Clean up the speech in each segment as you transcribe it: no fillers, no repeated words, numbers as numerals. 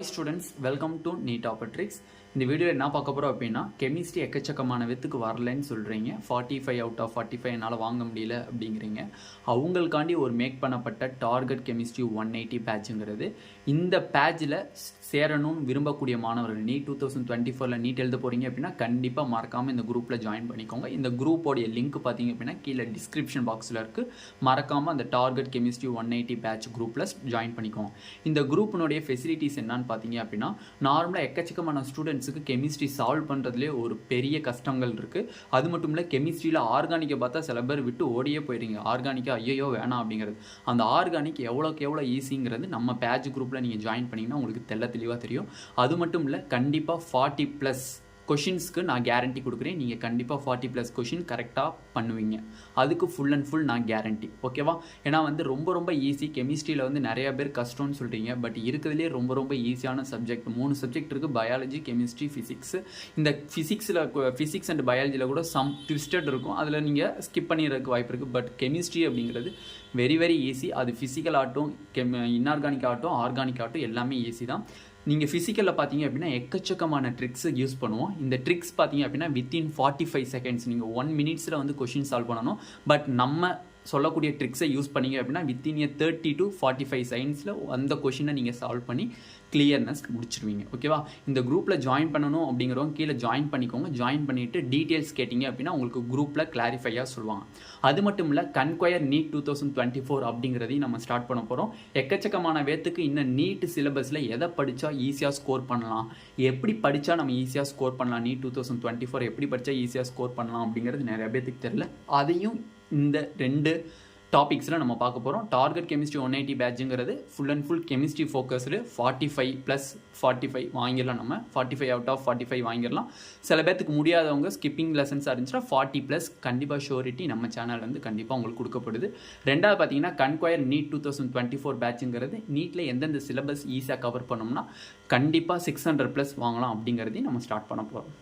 Students, welcome to Neet Tricks. இந்த வீடியோவில் என்ன பார்க்க போகிறோம் அப்படின்னா கெமிஸ்ட்ரி எக்கச்சக்கமான வித்துக்கு வரலன்னு சொல்கிறீங்க. 45 அவுட் ஆஃப் 45 என்னால் வாங்க முடியல அப்படிங்கிறீங்க. அவங்களுக்காண்டி ஒரு மேக் பண்ணப்பட்ட டார்கெட் கெமிஸ்ட்ரி 180 பேட்சுங்கிறது. இந்த பேட்சில் சேரணும்னு விரும்பக்கூடிய மாணவர்கள் நீட் 2024 நீட் எழுத போகிறீங்க அப்படின்னா கண்டிப்பாக மறக்காமல் இந்த குரூப்பில் ஜாயின் பண்ணிக்கோங்க. இந்த குரூப்போடைய லிங்க் பார்த்தீங்க அப்படின்னா கீழே டிஸ்கிரிப்ஷன் பாக்ஸில் இருக்குது. மறக்காமல் அந்த டார்கெட் கெமிஸ்ட்ரி 180 பேட்ச் குரூப்பில் ஜாயின் பண்ணிக்கோங்க. இந்த குரூப்பினுடைய ஃபெசிலிட்டிஸ் என்னன்னு பார்த்தீங்க அப்படின்னா நார்மலாக எக்கச்சக்கமான ஸ்டூடெண்ட்ஸுக்கு கெமிஸ்ட்ரி சால்வ் பண்ணுறதுலேயே ஒரு பெரிய கஷ்டங்கள் இருக்குது. அது மட்டும் இல்லை கெமிஸ்ட்ரியில் ஆர்கானிக்கை பார்த்தா சில பேர் விட்டு ஓடியே போயிடுங்க. ஆர்கானிக்கா ஐயோ வேணாம் அப்படிங்கிறது. அந்த ஆர்கானிக் எவ்வளோக்கு எவ்வளோ ஈஸிங்கிறது நம்ம பேட்ச் குரூப்பில் நீங்கள் ஜாயின் பண்ணிங்கன்னா உங்களுக்கு தெளிவாக தெரியும். அது மட்டும் இல்லை கண்டிப்பாக 40+ கொஷின்ஸ்க்கு நான் கேரண்டி கொடுக்குறேன். நீங்கள் கண்டிப்பாக 40+ கொஷின் கரெக்டாக பண்ணுவீங்க. அதுக்கு ஃபுல் அண்ட் ஃபுல் நான் கேரண்டி. ஓகேவா? ஏன்னா ரொம்ப ஈஸி. கெமிஸ்ட்ரியில் நிறைய பேர் கஷ்டம்னு சொல்கிறீங்க. பட் இருக்கிறதுலே ரொம்ப ஈஸியான சப்ஜெக்ட் 3 சப்ஜெக்ட் இருக்குது. Biology, chemistry, physics. இந்த ஃபிசிக்ஸ் அண்ட் பயாலஜியில் கூட சம் ட்விஸ்டட் இருக்கும். அதில் நீங்கள் ஸ்கிப் பண்ணிடுறதுக்கு வாய்ப்பு இருக்குது. பட் கெமிஸ்ட்ரி அப்படிங்கிறது வெரி ஈஸி. அது ஃபிசிக்கல் ஆகட்டும், இன்ஆர்கானிக் ஆகட்டும், ஆர்கானிக் ஆகட்டும் எல்லாமே ஈஸி தான். நீங்கள் ஃபிசிக்கலில் பார்த்தீங்க அப்படின்னா எக்கச்சக்கமான ட்ரிக்ஸு யூஸ் பண்ணுவோம். இந்த ட்ரிக்ஸ் பார்த்தீங்க அப்படின்னா வித்தின் 45 செகண்ட்ஸ் நீங்கள் 1 minutes கொஷின் சால்வ் பண்ணணும். பட் நம்ம சொல்லக்கூடிய ட்ரிக்ஸை யூஸ் பண்ணிங்க அப்படின்னா வித்தின் 30 to 45 செகண்ட்ஸில் அந்த கொஷினை நீங்கள் சால்வ் பண்ணி கிளியர்னஸ் முடிச்சிருவீங்க. ஓகேவா? இந்த குரூப்பில் ஜாயின் பண்ணணும் அப்படிங்கிறவங்க கீழே ஜாயின் பண்ணிக்கோங்க. ஜாயின் பண்ணிவிட்டு டீட்டெயில்ஸ் கேட்டிங்க அப்படின்னா உங்களுக்கு குரூப்பில் கிளாரிஃபையாக சொல்லுவாங்க. அது மட்டும் இல்லை கன்கொயர் நீட் 2024 அப்படிங்கிறதையும் நம்ம ஸ்டார்ட் பண்ண போகிறோம். எக்கச்சக்கமான பேத்துக்கு இன்னும் நீட் சிலபஸில் எதை படித்தா ஈஸியாக ஸ்கோர் பண்ணலாம், எப்படி படித்தா நம்ம ஈஸியாக ஸ்கோர் பண்ணலாம், நீட் 2024 எப்படி படித்தா ஈஸியாக ஸ்கோர் பண்ணலாம் அப்படிங்கிறது நிறைய பேத்துக்கு தெரியல. அதையும் இந்த 2 டாபிக்ஸில் நம்ம பார்க்க போகிறோம். டார்கெட் கெமிஸ்ட்ரி 180 பேட்சுங்கிறது full and full chemistry focused. 45+45 வாங்கிடலாம். நம்ம 45 அவுட் ஆஃப் 45 வாங்கிடலாம். சில பேர்த்துக்கு முடியாதவங்க ஸ்கிப்பிங் லெசன்ஸாக இருந்துச்சுன்னா 40+ கண்டிப்பாக ஷோரிட்டி நம்ம சேனல் கண்டிப்பாக உங்களுக்கு கொடுக்கப்படுது. ரெண்டாவது பார்த்தீங்கன்னா கன்கொயர் நீட் 2024 பேட்சுங்கிறது நீட்டில் எந்தெந்த சிலபஸ் ஈஸியாக கவர் பண்ணோம்னா கண்டிப்பாக 600+ வாங்கலாம் அப்படிங்கிறதையும் நம்ம ஸ்டார்ட் பண்ண போகிறோம்.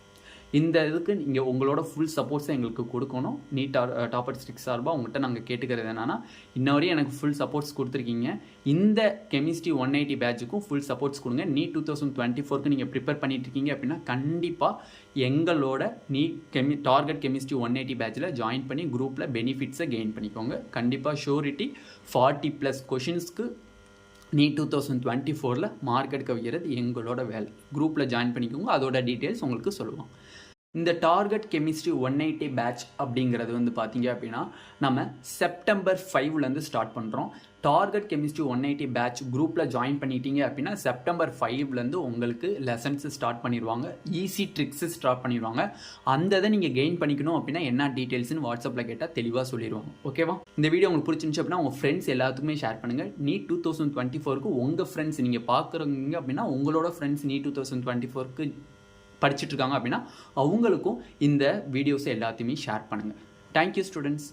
இந்த இதுக்கு நீங்கள் உங்களோட ஃபுல் சப்போர்ட்ஸை எங்களுக்கு கொடுக்கணும். நீட் டாப்பர் ஸ்ட்ரிக்ஸ் சார்பாக உங்கள்கிட்ட நாங்கள் கேட்டுக்கிறது என்னென்னா இன்னவரையும் எனக்கு ஃபுல் சப்போர்ட்ஸ் கொடுத்துருக்கீங்க. இந்த கெமிஸ்ட்ரி 180 பேட்சுக்கும் ஃபுல் சப்போர்ட்ஸ் கொடுங்க. நீட் 2024க்கு நீங்கள் ப்ரிப்பேர் பண்ணிட்டு இருக்கீங்க அப்படின்னா கண்டிப்பாக எங்களோட டார்கெட் கெமிஸ்ட்ரி 180 பேட்சில் ஜாயின் பண்ணி குரூப்பில் பெனிஃபிட்ஸை கெயின் பண்ணிக்கோங்க. கண்டிப்பாக ஷூரிட்டி 40+ கொஷின்ஸ்க்கு நீட் 2024 மார்க் எடுக்க வைக்கிறது எங்களோட வேலை. குரூப்பில் ஜாயின் பண்ணிக்கோங்க. அதோட டீட்டெயில்ஸ் உங்களுக்கு சொல்லுவோம். இந்த டார்கெட் கெமிஸ்ட்ரி 180 பேட்ச் அப்படிங்கிறது பார்த்தீங்க அப்படின்னா நம்ம செப்டம்பர் 5 ஸ்டார்ட் பண்ணுறோம். டார்கெட் கெமிஸ்ட்ரி 180 பேட்ச் குரூப்பில் ஜாயின் பண்ணிட்டீங்க அப்படின்னா செப்டம்பர் 5 உங்களுக்கு லெசன்ஸ் ஸ்டார்ட் பண்ணிடுவாங்க. ஈஸி ட்ரிக்ஸ் ஸ்டார்ட் பண்ணிடுவாங்க. அந்த இதை நீங்கள் கெயின் பண்ணிக்கணும் அப்படின்னா என்ன டீட்டெயில்ஸ்னு வாட்ஸ்அப்பில் கேட்டால் தெளிவாக சொல்லிடுவாங்க. ஓகேவா? இந்த வீடியோ உங்களுக்கு பிடிச்சிருந்துச்சு அப்படின்னா உங்கள் ஃப்ரெண்ட்ஸ் எல்லாத்துக்குமே ஷேர் பண்ணுங்கள். நீட் 2024க்கு உங்கள் ஃப்ரெண்ட்ஸ் நீங்கள் பார்க்குறீங்க அப்படின்னா உங்களோட ஃப்ரெண்ட்ஸ் நீட் 2024க்கு படிச்சுட்டு இருக்காங்க அப்படின்னா அவங்களுக்கும் இந்த வீடியோஸை எல்லாத்தையுமே ஷேர் பண்ணுங்கள். Thank you students.